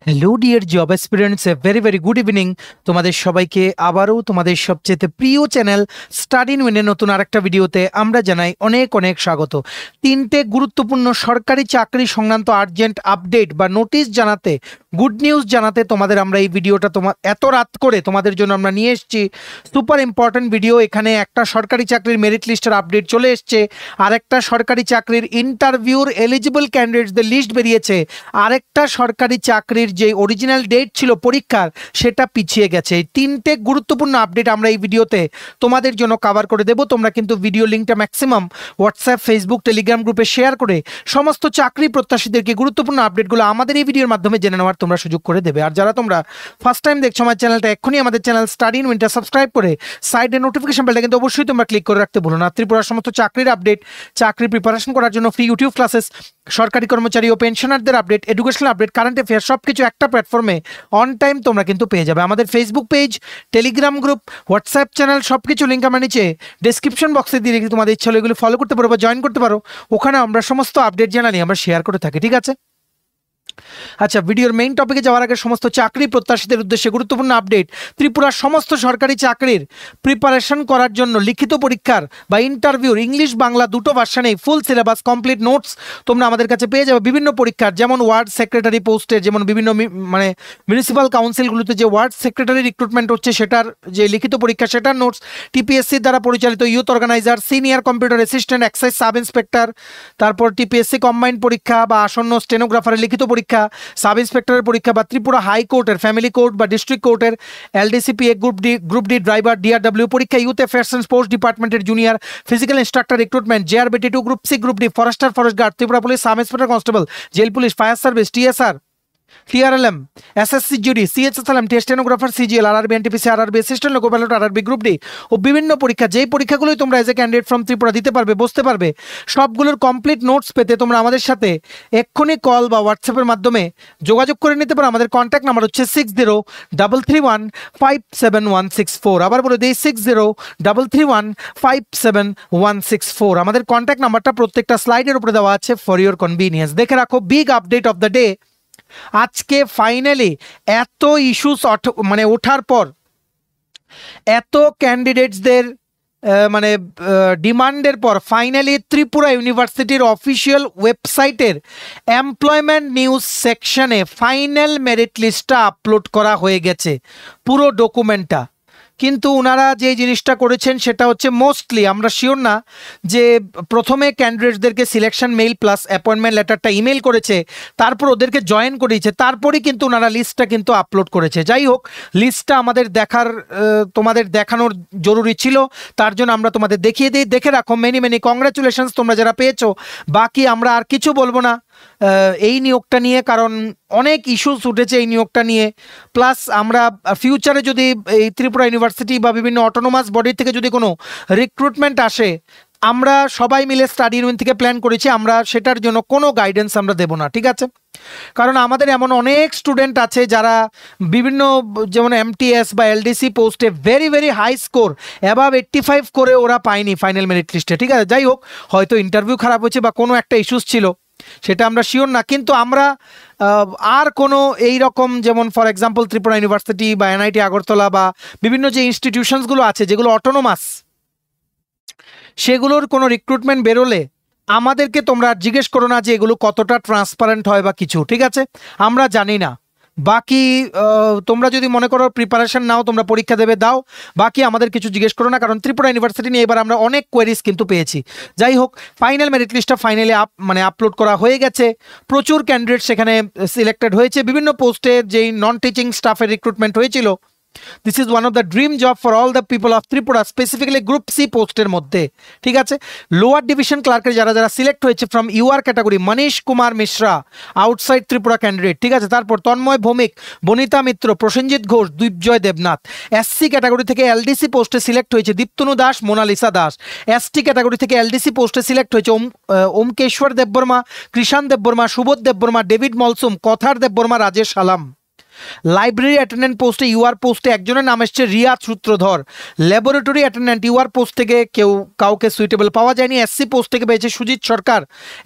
Hello dear job aspirants, a very very good evening. তোমাদের সবাইকে আবারও তোমাদের সবচেয়ে প্রিয় চ্যানেল স্টাডি ইন উইনের নতুন আরেকটা ভিডিওতে আমরা জানাই অনেক অনেক স্বাগত। তিনটে গুরুত্বপূর্ণ সরকারি চাকরি সংক্রান্ত আর্জেন্ট আপডেট বা নোটিশ জানাতে, গুড নিউজ জানাতে তোমাদের আমরা এই ভিডিওটা এত রাত করে তোমাদের জন্য আমরা নিয়ে এসেছি। Super important video. এখানে একটা সরকারি চাকরির মেরিট লিস্টের আপডেট চলে এসছে, আরেকটা সরকারি চাকরির ইন্টারভিউর এলিজিবল ক্যান্ডিডেটসদের লিস্ট বেরিয়েছে, আরেকটা সরকারি চাকরির যে অরিজিনাল ডেট ছিল পরীক্ষার সেটা পিছিয়ে গেছে। এই তিনটে গুরুত্বপূর্ণ আপডেট আমরা এই ভিডিওতে তোমাদের জন্য কভার করে দেব। তোমরা কিন্তু ভিডিও লিঙ্কটা ম্যাক্সিমাম হোয়াটসঅ্যাপ, ফেসবুক, টেলিগ্রাম গ্রুপে শেয়ার করে সমস্ত চাকরি প্রত্যাশীদেরকে গুরুত্বপূর্ণ আপডেটগুলো আমাদের এই ভিডিওর মাধ্যমে জেনে নেওয়ার তোমরা সুযোগ করে দেবে। আর যারা তোমরা ফার্স্ট টাইম দেখছো আমার চ্যানেলটা, এক্ষুনি আমাদের চ্যানেল স্টাডি ইন উইনটা সাবস্ক্রাইব করে সাইডে নোটিফিকেশন বেলটা কিন্তু অবশ্যই তোমরা ক্লিক করে রাখতে ভুলো না। ত্রিপুরার সমস্ত চাকরির আপডেট, চাকরি প্রিপারেশন করার জন্য ফ্রি ইউটিউব ক্লাসেস, সরকারি কর্মচারী ও পেনশনারদের update, educational update, current affair সবকিছু একটা প্ল্যাটফর্মে অন টাইম তোমরা কিন্তু পেয়ে যাবে। আমাদের Facebook page, Telegram group, WhatsApp channel সবকিছু লিঙ্ক আমার নিচে ডেসক্রিপশন বক্সে দিয়ে রেখে তোমাদের ইচ্ছা হলে এগুলো ফলো করতে পারো বা জয়েন করতে পারো। ওখানে আমরা সমস্ত আপডেট জানানি আমরা শেয়ার করে থাকি, ঠিক আছে? আচ্ছা, ভিডিওর মেইন টপিকে যাওয়ার আগে সমস্ত চাকরি প্রত্যাশীদের উদ্দেশ্যে গুরুত্বপূর্ণ আপডেট। ত্রিপুরার সমস্ত সরকারি চাকরির প্রিপারেশন করার জন্য লিখিত পরীক্ষার বা ইন্টারভিউর ইংলিশ বাংলা দুটো ভার্সনেই ফুল সিলেবাস, কমপ্লিট নোটস তোমরা আমাদের কাছে পেয়ে যাবে। বিভিন্ন পরীক্ষার, যেমন ওয়ার্ড সেক্রেটারি পোস্টের, যেমন বিভিন্ন মিউনিসিপ্যাল কাউন্সিলগুলোতে যে ওয়ার্ড সেক্রেটারি রিক্রুটমেন্ট হচ্ছে সেটার যে লিখিত পরীক্ষা সেটার নোটস, টিপিএসসির দ্বারা পরিচালিত youth organizer, senior computer assistant, excise sub inspector, তারপর টিপিএসসি কম্বাইন্ড পরীক্ষা বা আসন্ন স্টেনোগ্রাফারের লিখিত পরীক্ষা, সাব ইন্সপেক্টরের পরীক্ষা বা ত্রিপুরা হাইকোর্টের, ফ্যামিলি কোর্ট বা ডিস্ট্রিক্ট কোর্টের LDCP group D driver, DRW পরীক্ষা, ইউথ অ্যাফেয়ার্স অ্যান্ড স্পোর্টস ডিপার্টমেন্টের junior physical instructor recruitment, JRBT 2 group C, group D, forester, forest guard, Tripura police, sub inspector constable, jail police, fire service, TSR, TRLM, SSC GD, CHSLM, stenographer, CGL, RRB, NTPC, RRB assistant loco pilot, RRB group D ও বিভিন্ন পরীক্ষা, যেই পরীক্ষাগুলোই তোমরা as a candidate from Tripura দিতে পারবে, বসতে পারবে, সবগুলোর কমপ্লিট নোটস পেতে তোমরা আমাদের সাথে এক্ষুনি কল বা হোয়াটসঅ্যাপের মাধ্যমে যোগাযোগ করে নিতে পারো। আমাদের কন্ট্যাক্ট নাম্বার হচ্ছে 6033157164। আবার বলে দিই 6033157164। আমাদের কন্ট্যাক্ট নাম্বারটা প্রত্যেকটা স্লাইডের উপরে দেওয়া আছে ফর ইউর কনভিনিয়েন্স। দেখে রাখো big update of the day. আজকে ফাইনালি এত ইস্যুস ওঠার পর, এত ক্যান্ডিডেটসদের ডিমান্ডের পর ফাইনালি ত্রিপুরা ইউনিভার্সিটির অফিসিয়াল ওয়েবসাইটের এমপ্লয়মেন্ট নিউজ সেকশনে ফাইনাল মেরিট লিস্টটা আপলোড করা হয়ে গেছে, পুরো ডকুমেন্টটা। কিন্তু ওনারা যে জিনিসটা করেছেন সেটা হচ্ছে, মোস্টলি আমরা শিওর না যে প্রথমে ক্যান্ডিডেটসদেরকে সিলেকশন মেইল প্লাস অ্যাপয়েন্টমেন্ট লেটারটা ইমেল করেছে, তারপর ওদেরকে জয়েন করিয়েছে, তারপরেই কিন্তু ওনারা লিস্টটা কিন্তু আপলোড করেছে। যাই হোক, লিস্টটা আমাদের তোমাদের দেখানোর জরুরি ছিল, তার জন্য আমরা তোমাদের দেখিয়ে দিই। দেখে রাখো, মেনি কংগ্রাচুলেশনস তোমরা যারা পেয়েছো। বাকি আমরা আর কিছু বলবো না এই নিয়োগটা নিয়ে, কারণ অনেক ইস্যুস উঠেছে এই নিয়োগটা নিয়ে। প্লাস আমরা ফিউচারে যদি এই ত্রিপুরা ইউনিভার্সিটি বা বিভিন্ন অটোনোমাস বডি থেকে যদি কোনো রিক্রুটমেন্ট আসে, আমরা সবাই মিলে স্টাডি ইউনিয়ন থেকে প্ল্যান করেছি আমরা সেটার জন্য কোনো গাইডেন্স আমরা দেব না, ঠিক আছে? কারণ আমাদের এমন অনেক স্টুডেন্ট আছে যারা বিভিন্ন, যেমন এমটিএস বা এলডিসি পোস্টে very very high score above 85 করে ওরা পায়নি ফাইনাল মেরিট লিস্টে, ঠিক আছে? যাই হোক, হয়তো ইন্টারভিউ খারাপ হয়েছে বা কোনো একটা ইস্যুস ছিল, সেটা আমরা শিওর না। কিন্তু আমরা আর কোনো এই রকম, যেমন ফর এক্সাম্পল ত্রিপুরা ইউনিভার্সিটি বা এনআইটি আগরতলা বা বিভিন্ন যে ইনস্টিটিউশনসগুলো আছে যেগুলো অটোনোমাস, সেগুলোর কোনো রিক্রুটমেন্ট বেরোলে আমাদেরকে তোমরা জিজ্ঞেস করো না যে এগুলো কতটা ট্রান্সপারেন্ট হয় বা কিছু, ঠিক আছে? আমরা জানি না। বাকি তোমরা যদি মনে করো প্রিপারেশন নাও, তোমরা পরীক্ষা দেবে, দাও, বাকি আমাদের কিছু জিজ্ঞেস করো না, কারণ ত্রিপুরা ইউনিভার্সিটি নিয়ে এবার আমরা অনেক কোয়েরিজ কিন্তু পেয়েছি। যাই হোক, ফাইনাল মেরিট লিস্টটা ফাইনালি আপলোড করা হয়ে গেছে। প্রচুর ক্যান্ডিডেট সেখানে সিলেক্টেড হয়েছে। বিভিন্ন পোস্টে যেই নন টিচিং স্টাফের রিক্রুটমেন্ট হয়েছিল, this is one of the dream job for all the people of Tripura, specifically group C পোস্টের মধ্যে, ঠিক আছে? লোয়ার ডিভিশন ক্লার্কের যারা যারা সিলেক্ট হয়েছে from UR category, Manish Kumar Mishra, outside Tripura candidate, ঠিক আছে? তারপর তন্ময় ভৌমিক, বনিতা মিত্র, প্রসেনজিৎ ঘোষ, দ্বীপজয় দেবনাথ। এসসি ক্যাটাগরি থেকে এলডিসি পোস্টে সিলেক্ট হয়েছে দীপ্তনু দাস, মোনালিসা দাস। এসটি ক্যাটাগরি থেকে এলডিসি পোস্টে সিলেক্ট হয়েছে ওমকেশ্বর দেববর্মা, কৃষাণ দেববর্মা, সুবোধ দেববর্মা, ডেভিড মলসুম, কথার দেববর্মা, রাজেশ আলাম। লাইব্রেরি অ্যাটেন্ডেন্ট পোস্টে ইউআর পোস্টে একজনের নাম এসছে রিয়া সূত্রধর। ল্যাবরেটরি অ্যাটেন্ডেন্ট ইউআর পোস্ট থেকে কাউকে সুইটেবল পাওয়া যায়নি। এসসি পোস্ট থেকে পেয়েছে সুজিত সরকার।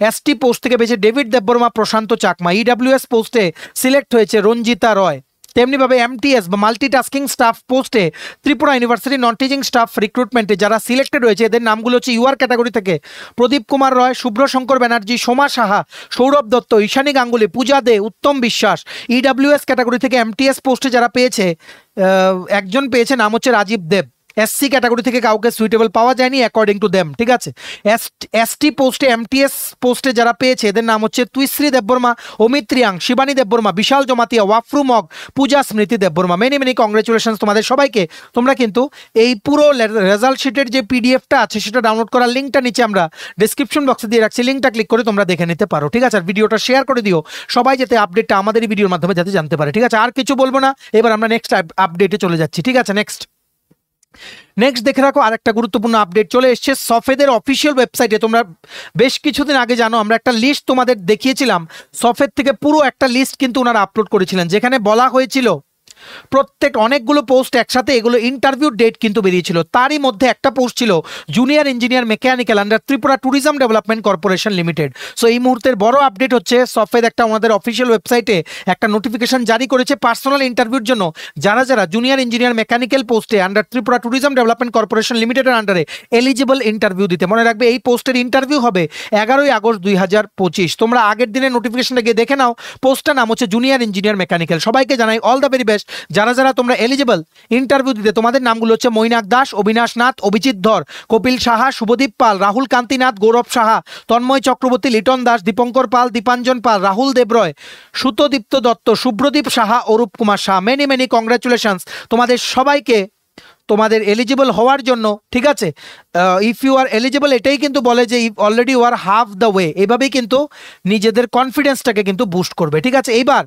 এসটি পোস্ট থেকে পেয়েছে ডেভিড দেববর্মা, প্রশান্ত চাকমা। ইডাব্লিউএস পোস্টে সিলেক্ট হয়েছে রঞ্জিতা রয়। তেমনিভাবে এমটিএস বা মাল্টিটাস্কিং স্টাফ পোস্টে Tripura university non teaching staff রিক্রুটমেন্টে যারা সিলেক্টেড হয়েছে এদের নামগুলো হচ্ছে ইউআর ক্যাটাগরি থেকে প্রদীপ কুমার রয়, শুভ্রশঙ্কর ব্যানার্জি, সোমা সাহা, সৌরভ দত্ত, ঈশানী গাঙ্গুলি, পূজা দে, উত্তম বিশ্বাস। ইডাব্লিউএস ক্যাটাগরি থেকে এমটিএস পোস্টে যারা পেয়েছে একজন পেয়েছে, নাম হচ্ছে রাজীব দেব। এসসি ক্যাটাগরি থেকে কাউকে সুইটেবল পাওয়া যায়নি অ্যাকর্ডিং টু দেম, ঠিক আছে। এসটি পোস্টে এমটিএস পোস্টে যারা পেয়েছে এদের নাম হচ্ছে তুইশ্রী দেববর্মা, অমিত রিয়াং, শিবানী দেববর্মা, বিশাল জমাতিয়া, ওয়াফরু মগ, পূজা স্মৃতি দেববর্মা। মেনি মেনি কংগ্রেচুলেশনস তোমাদের সবাইকে। তোমরা কিন্তু এই পুরো রেজাল্ট শিটের যে পিডিএফটা আছে সেটা ডাউনলোড করার লিঙ্কটা নিচে আমরা ডিসক্রিপশন বক্সে দিয়ে রাখছি, লিঙ্কটা ক্লিক করে তোমরা দেখে নিতে পারো, ঠিক আছে। আর ভিডিওটা শেয়ার করে দিও সবাই, যাতে আপডেটটা আমাদের এই ভিডিওর মাধ্যমে যাতে জানতে পারে, ঠিক আছে। আর কিছু বলবো না, এবার আমরা নেক্সট আপডেটে চলে যাচ্ছি, ঠিক আছে। নেক্সট দেখে রাখো, আরেকটা গুরুত্বপূর্ণ আপডেট চলে এসছে সফেদের অফিসিয়াল ওয়েবসাইটে। তোমরা বেশ কিছুদিন আগে জানো আমরা একটা লিস্ট তোমাদের দেখিয়েছিলাম, সফেদ থেকে পুরো একটা লিস্ট কিন্তু ওনারা আপলোড করেছিলেন, যেখানে বলা হয়েছিল প্রত্যেক অনেকগুলো পোস্ট একসাথে, এগুলো ইন্টারভিউ ডেট কিন্তু বেরিয়েছিল। তারই মধ্যে একটা পোস্ট ছিল junior engineer mechanical under Tripura tourism development corporation limited. So এই মুহূর্তের বড় আপডেট হচ্ছে সফেদ একটা ওনাদের অফিসিয়াল ওয়েবসাইটে একটা নোটিফিকেশন জারি করেছে পার্সোনাল ইন্টারভিউর জন্য। যারা যারা জুনিয়র ইঞ্জিনিয়ার মেকানিক্যাল পোস্টে under Tripura tourism development corporation লিমিটেডের আন্ডারে এলিজিবল ইন্টারভিউ দিতে, মনে রাখবে এই পোস্টের ইন্টারভিউ হবে 11ই আগস্ট 2025। তোমরা আগের দিনের নোটিফিকেশনটা গিয়ে দেখে নাও। পোস্টটার নাম হচ্ছে জুনিয়র ইঞ্জিনিয়ার মেকানিক্যাল। সবাইকে জানাই অল দ্য ভেরি বেস্ট। যারা যারা তোমরা এলিজিবল ইন্টারভিউ দিতে, তোমাদের নামগুলো হচ্ছে Mainak Das, Abinash Nath, Abhijit Dhar, Kapil Saha, Shubhadeep Pal, Rahul Kantinath, Gaurav Saha, Tanmoy Chakraborty, Liton Das, Dipankar Pal, Dipanjan Pal, Rahul Debroy, Sutadipta Dutta, Shubhradeep Saha, Arup Kumar Shah. Many many congratulations তোমাদের সবাইকে তোমাদের এলিজিবল হওয়ার জন্য, ঠিক আছে। ইফ ইউ আর এলিজিবল এটাই কিন্তু বলে যে already you are half the way, এভাবেই কিন্তু নিজেদের কনফিডেন্সটাকে কিন্তু বুস্ট করবে, ঠিক আছে। এইবার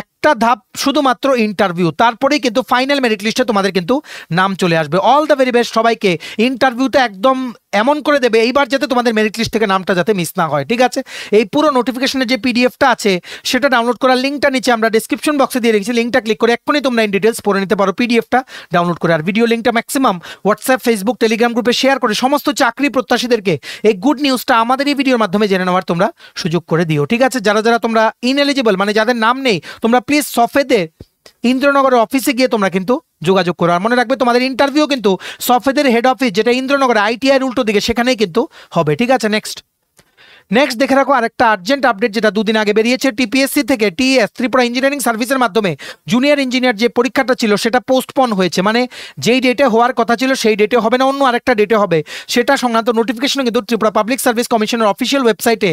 একটা ধাপ শুধুমাত্র ইন্টারভিউ, তারপরেই কিন্তু ফাইনাল মেরিট লিস্টে তোমাদের কিন্তু নাম চলে আসবে। অল দ্য ভেরি বেস্ট সবাইকে। ইন্টারভিউটা একদম এমন করে দেবে এইবার যাতে তোমাদের মেরিট লিস্ট থেকে নামটা যাতে মিস না হয়, ঠিক আছে। এই পুরো নোটিফিকেশনের যে পিডিএফটা আছে সেটা ডাউনলোড করার লিঙ্কটা নিচে আমরা ডিসক্রিপশন বক্সে দিয়ে রেখেছি, লিঙ্কটা ক্লিক করে এক্ষুনি তোমরা ইন ডিটেলস পড়ে নিতে পারো পিডিএফটা ডাউনলোড করে। আর ভিডিও লিঙ্কটা ম্যাক্সিমাম হোয়াটসঅ্যাপ, ফেসবুক, টেলিগ্রাম গ্রুপে শেয়ার করে সমস্ত চাকরি প্রত্যাশীদেরকে এই গুড নিউজটা আমাদের এই ভিডিওর মাধ্যমে জেনে নেওয়ার তোমরা সুযোগ করে দিও, ঠিক আছে। যারা যারা তোমরা ইনএলিজিবল মানে যাদের নাম নেই, তোমরা প্লিজ সফেদের ইন্দ্রনগরের অফিসে গিয়ে তোমরা কিন্তু যোগাযোগ করো। আর মনে রাখবে তোমাদের ইন্টারভিউ কিন্তু সফেদের হেড অফিস যেটা ইন্দ্রনগরে আইটিআই উল্টো দিকে সেখানেই কিন্তু হবে, ঠিক আছে। নেক্সট দেখে রাখো আরেকটা আর্জেন্ট আপডেট যেটা দুদিন আগে বেরিয়েছে। টিপিএসসি থেকে টিএস ত্রিপুরা ইঞ্জিনিয়ারিং সার্ভিসের মাধ্যমে জুনিয়র ইঞ্জিনিয়ার যে পরীক্ষাটা ছিল সেটা পোস্টপন হয়েছে, মানে যেই ডেটে হওয়ার কথা ছিল সেই ডেটে হবে না, অন্য আরেকটা ডেটে হবে। সেটা সংক্রান্ত নোটিফিকেশন কিন্তু ত্রিপুরা পাবলিক সার্ভিস কমিশনের অফিসিয়াল ওয়েবসাইটে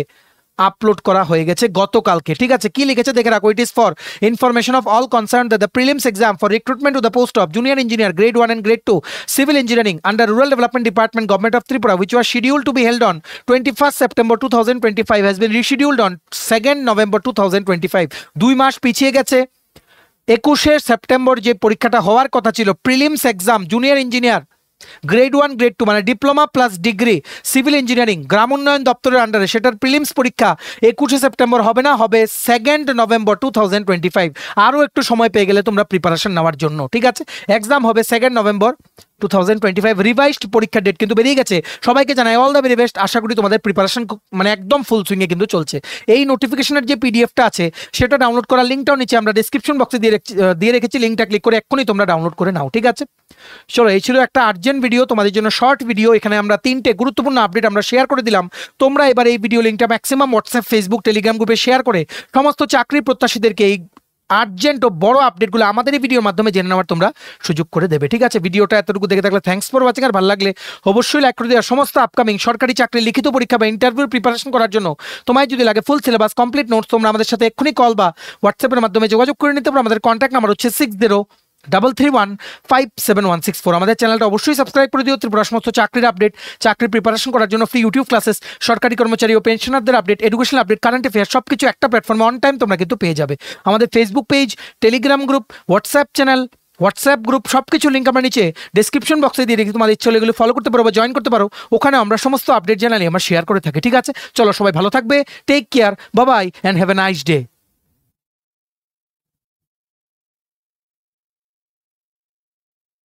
আপলোড করা হয়ে গেছে গতকালকে, ঠিক আছে। কি লিখেছে দেখে রাখো, it is for information of all concern that the prelims exam for recruitment to the post of junior engineer grade 1 and grade 2 civil engineering under rural development department government of Tripura which was scheduled to be held on 21st September 2025 has been rescheduled on 2nd November 2025। 2 মাস পিছিয়ে গেছে। 21শে September যে পরীক্ষাটা হওয়ার কথা ছিল prelims exam junior engineer grade 1 grade 2 মানে diploma plus degree civil engineering গ্রাম উন্নয়ন দপ্তরের আন্ডারে, সেটার প্রিলিমস পরীক্ষা 21শে সেপ্টেম্বর হবে না, হবে 2nd নভেম্বর 2025। আরও একটু সময় পেয়ে গেলে তোমরা প্রিপারেশন নেওয়ার জন্য, ঠিক আছে। এক্সাম হবে 2nd নভেম্বর 2025। রিভাইজড পরীক্ষার ডেট কিন্তু বেরিয়ে গেছে। সবাইকে জানাই অল দ্য ভেরি বেস্ট। আশা করি তোমাদের প্রিপারেশন মানে একদম ফুল সুইংয়ে কিন্তু চলছে। এই নোটিফিকেশনের যে পিডিএফটা আছে সেটা ডাউনলোড করার লিঙ্কটাও নিচে আমরা ডিসক্রিপশন বক্সে দিয়ে রেখেছি, লিঙ্কটা ক্লিক করে এক্ষুনি তোমরা ডাউনলোড করে নাও, ঠিক আছে। চলো, এই ছিল একটা আর্জেন্ট ভিডিও তোমাদের জন্য, শর্ট ভিডিও। এখানে আমরা 3টে গুরুত্বপূর্ণ আপডেট আমরা শেয়ার করে দিলাম। তোমরা এবার এই ভিডিও লিঙ্কটা ম্যাক্সিমাম হোয়াটসঅ্যাপ, ফেসবুক, টেলিগ্রাম গ্রুপে শেয়ার করে সমস্ত চাকরি প্রত্যাশীদেরকে এই আর্জেন্ট ও বড় আপডেটগুলো আমাদের এই ভিডিওর মাধ্যমে জেনে নেওয়ার তোমরা সুযোগ করে দেবে, ঠিক আছে। ভিডিওটা এতটুকু দেখে থাকলে থ্যাঙ্কস ফর ওয়াচিং। আর ভালো লাগলে অবশ্যই লাইক করে দেওয়ার। সমস্ত আপকামিং সরকারি চাকরি লিখিত পরীক্ষা বা ইন্টারভিউর প্রিপারেশন করার জন্য তোমায় যদি লাগে ফুল সিলেবাস কমপ্লিট নোটস, তোমরা আমাদের সাথে এক্ষুনি কল বা হোয়াটসঅ্যাপের মাধ্যমে যোগাযোগ করে নিতে পারো। আমাদের কন্ট্যাক্ট নাম্বার হচ্ছে 6033157164। আমাদের চ্যানেলটা অবশ্যই সাবস্ক্রাইব করে দিও। ত্রিপুরা সমস্ত চাকরির আপডেট, চাকরির প্রিপারেশন করার জন্য ফ্রি ইউটিউব ক্লাসেস, সরকারি কর্মচারী ও পেনশনারদের update, educational update, current affair সবকিছু একটা প্ল্যাটফর্মে অন টাইম তোমরা কিন্তু পেয়ে যাবে। আমাদের Facebook page, Telegram group, WhatsApp channel, WhatsApp group সবকিছু লিঙ্ক আমরা নিচে ডিসক্রিপশন বক্সে দিয়ে রেখে তোমাদের ইচ্ছে হলে এগুলো ফলো করতে পারো বা জয়েন করতে পারো। ওখানে আমরা সমস্ত আপডেট জানালি আমরা শেয়ার করে থাকি, ঠিক আছে। চলো, সবাই ভালো থাকবে, take care, bye bye and have a nice day.